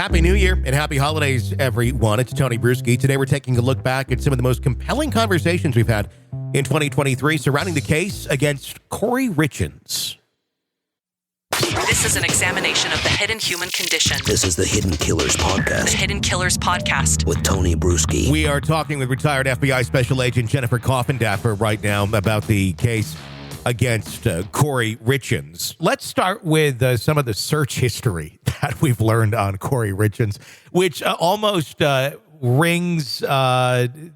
Happy New Year and happy holidays, everyone. It's Tony Brueski. Today we're taking a look back at some of the most compelling conversations we've had in 2023 surrounding the case against Kouri Richins. This is an examination of the hidden human condition. This is the Hidden Killers Podcast. The Hidden Killers Podcast. With Tony Brueski. We are talking with retired FBI Special Agent Jennifer Coffindaffer right now about the case against Kouri Richins. Let's start with some of the search history that we've learned on Kouri Richins, which almost rings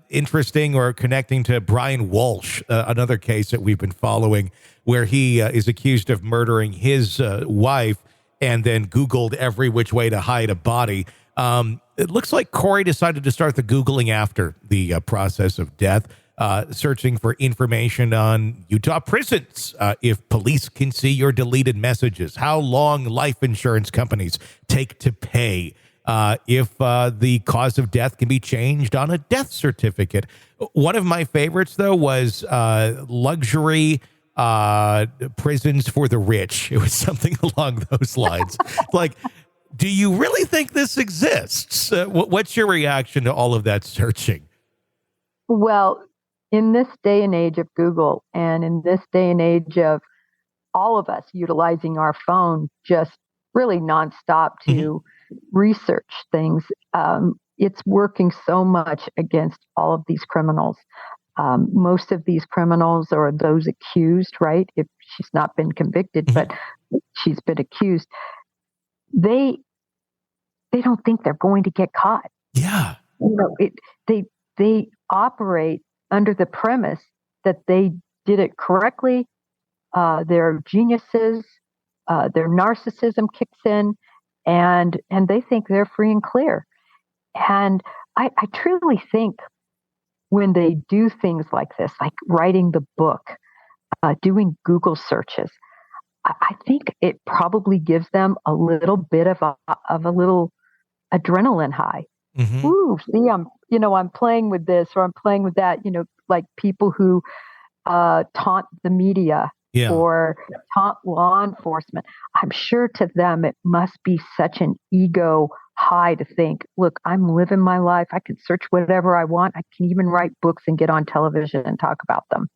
interesting or connecting to Brian Walsh, another case that we've been following where he is accused of murdering his wife and then Googled every which way to hide a body. It looks like Kouri decided to start the Googling after the process of death. Searching for information on Utah prisons, if police can see your deleted messages, how long life insurance companies take to pay, if the cause of death can be changed on a death certificate. One of my favorites, though, was luxury prisons for the rich. It was something along those lines. Like, do you really think this exists? What's your reaction to all of that searching? Well, in this day and age of Google and in this day and age of all of us utilizing our phone just really nonstop to research things, it's working so much against all of these criminals. Most of these criminals or those accused, right? If she's not been convicted, but she's been accused, they don't think they're going to get caught. Yeah. You know, they operate under the premise that they did it correctly. They're geniuses. Their narcissism kicks in, and they think they're free and clear. And I truly think when they do things like this, like writing the book, doing Google searches, I think it probably gives them a little bit of a little adrenaline high. Mm-hmm. Ooh, see, I'm playing with this or I'm playing with that, like people who taunt the media or taunt law enforcement. I'm sure to them it must be such an ego high to think, look, I'm living my life. I can search whatever I want. I can even write books and get on television and talk about them.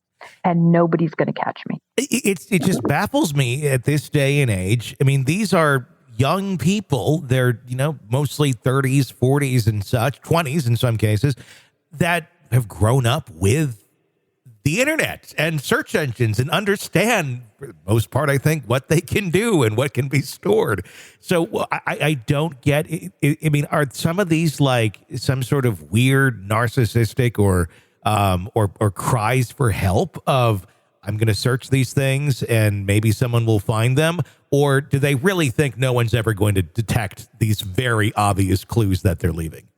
And nobody's going to catch me. It just baffles me at this day and age. I mean, these are young people. They're, mostly 30s, 40s and such, 20s in some cases, that have grown up with the internet and search engines and understand, for the most part, I think, what they can do and what can be stored. So I don't get it. I mean, are some of these like some sort of weird narcissistic or cries for help of, I'm going to search these things and maybe someone will find them? Or do they really think no one's ever going to detect these very obvious clues that they're leaving?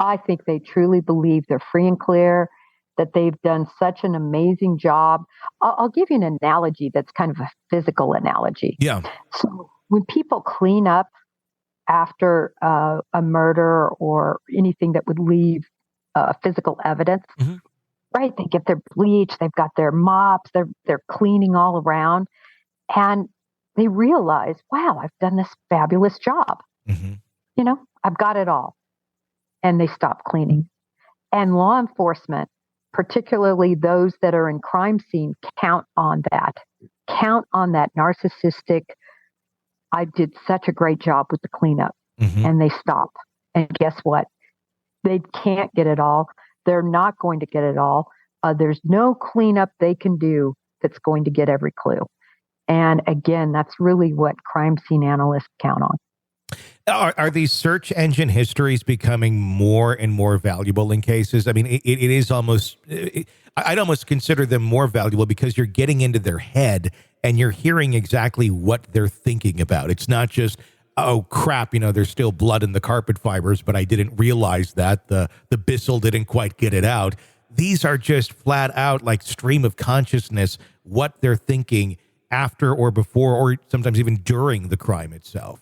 I think they truly believe they're free and clear, that they've done such an amazing job. I'll give you an analogy that's kind of a physical analogy. Yeah. So when people clean up after a murder or anything that would leave physical evidence, right? They get their bleach, they've got their mops, they're cleaning all around, and they realize, wow, I've done this fabulous job. I've got it all. And they stop cleaning. And law enforcement, particularly those that are in crime scene, count on that narcissistic, I did such a great job with the cleanup. And they stop. And guess what? They can't get it all. They're not going to get it all. There's no cleanup they can do that's going to get every clue. And again, that's really what crime scene analysts count on. Are these search engine histories becoming more and more valuable in cases? I mean, it is almost, I'd almost consider them more valuable because you're getting into their head and you're hearing exactly what they're thinking about. It's not just, oh, crap, there's still blood in the carpet fibers, but I didn't realize that the Bissell didn't quite get it out. These are just flat out like stream of consciousness, what they're thinking after or before or sometimes even during the crime itself.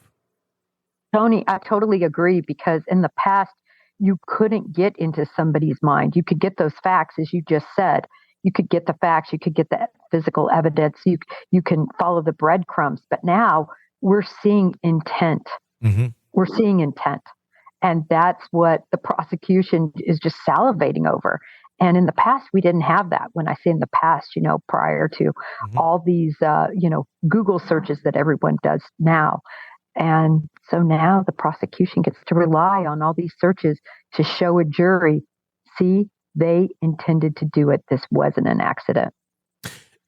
Tony, I totally agree, because in the past, you couldn't get into somebody's mind. You could get those facts, as you just said. You could get the facts. You could get the physical evidence. You can follow the breadcrumbs. But now we're seeing intent. We're seeing intent. And that's what the prosecution is just salivating over. And in the past, we didn't have that. When I say in the past, prior to all these, Google searches that everyone does now. And so now the prosecution gets to rely on all these searches to show a jury, see, they intended to do it. This wasn't an accident.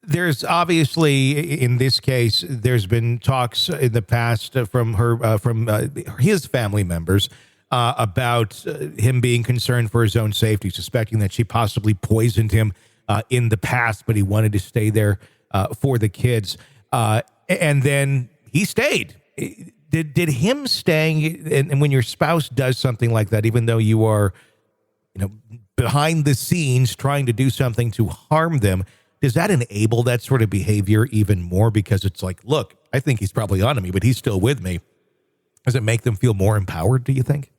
There's obviously, in this case, there's been talks in the past from his family members about him being concerned for his own safety, suspecting that she possibly poisoned him in the past, but he wanted to stay there for the kids. And then he stayed. Did him staying, and when your spouse does something like that, even though you are, behind the scenes trying to do something to harm them, does that enable that sort of behavior even more? Because it's like, look, I think he's probably onto me, but he's still with me. Does it make them feel more empowered, do you think?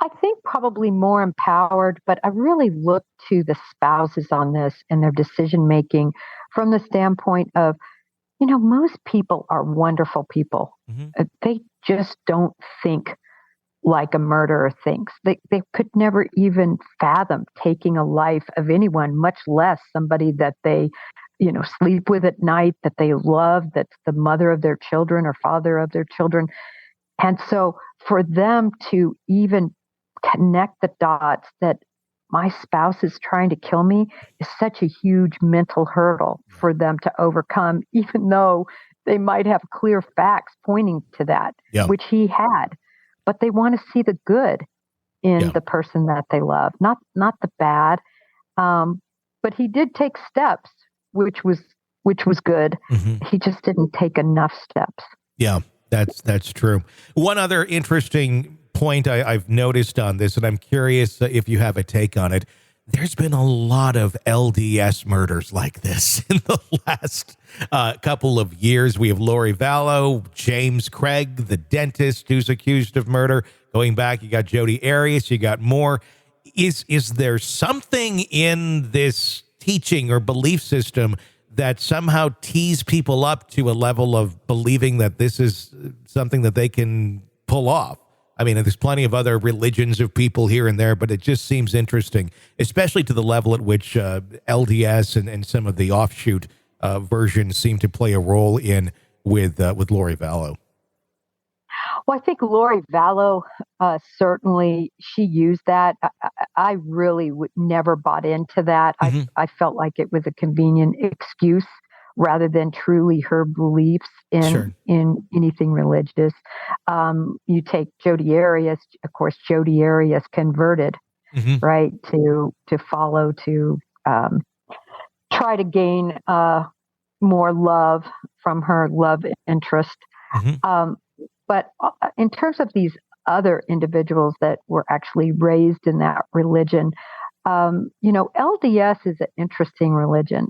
I think probably more empowered, but I really look to the spouses on this and their decision making from the standpoint of, most people are wonderful people. They just don't think like a murderer thinks. They could never even fathom taking a life of anyone, much less somebody that they, sleep with at night, that they love, that's the mother of their children or father of their children. And so for them to even connect the dots that my spouse is trying to kill me is such a huge mental hurdle for them to overcome, even though they might have clear facts pointing to that, which he had. But they want to see the good in the person that they love, not the bad. But he did take steps, which was good. He just didn't take enough steps. Yeah, that's true. One other interesting point I've noticed on this, and I'm curious if you have a take on it. There's been a lot of LDS murders like this in the last couple of years. We have Lori Vallow, James Craig, the dentist who's accused of murder. Going back, you got Jodi Arias, you got more. Is there something in this teaching or belief system that somehow tees people up to a level of believing that this is something that they can pull off? I mean, there's plenty of other religions of people here and there, but it just seems interesting, especially to the level at which LDS and some of the offshoot versions seem to play a role in with Lori Vallow. Well, I think Lori Vallow, certainly she used that. I really never bought into that. I felt like it was a convenient excuse rather than truly her beliefs in anything religious. You take Jodi Arias, of course, Jodi Arias converted, right, to follow, to try to gain more love from her love interest. But in terms of these other individuals that were actually raised in that religion, LDS is an interesting religion.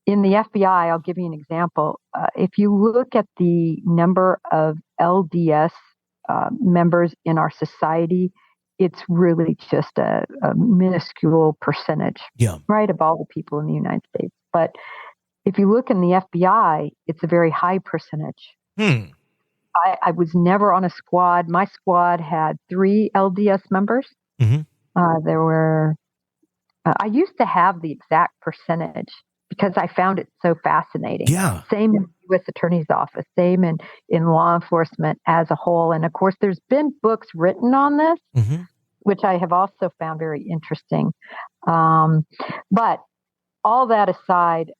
In the FBI, I'll give you an example. If you look at the number of LDS members in our society, it's really just a minuscule percentage, right, of all the people in the United States. But if you look in the FBI, it's a very high percentage. I was never on a squad. My squad had 3 LDS members. There were, I used to have the exact percentage because I found it so fascinating. Same in the U.S. Attorney's Office, same in law enforcement as a whole. And of course, there's been books written on this, which I have also found very interesting. But all that aside,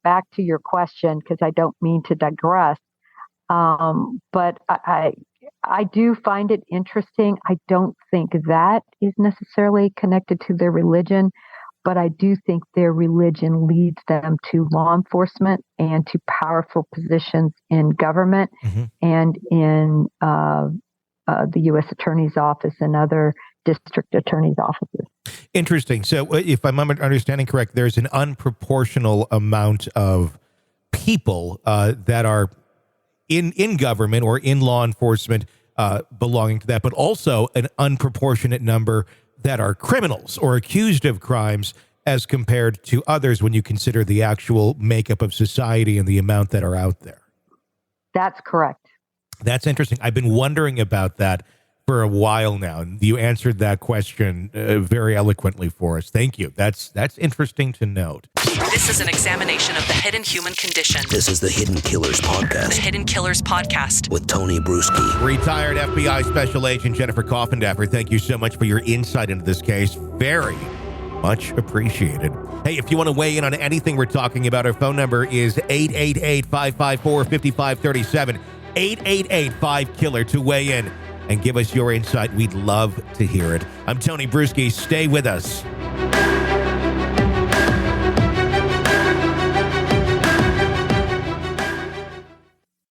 back to your question, because I don't mean to digress, but I do find it interesting. I don't think that is necessarily connected to their religion, but I do think their religion leads them to law enforcement and to powerful positions in government and in the U.S. Attorney's Office and other district attorney's offices. Interesting. So if I'm understanding correct, there's an unproportional amount of people that are in government or in law enforcement belonging to that, but also an unproportionate number that are criminals or accused of crimes as compared to others when you consider the actual makeup of society and the amount that are out there. That's correct. That's interesting. I've been wondering about that for a while now, and you answered that question very eloquently for us. Thank you. That's interesting to note. This is an examination of the hidden human condition. This is the Hidden Killers The Podcast Hidden Killers Podcast. with Tony Brueski. Retired FBI Special Agent Jennifer Coffindaffer, thank you so much for your insight into this case. Very much appreciated. Hey, if you want to weigh in on anything we're talking about, our phone number is 888-554-5537. 888-5-KILLER to weigh in and give us your insight. We'd love to hear it. I'm Tony Brueski. Stay with us.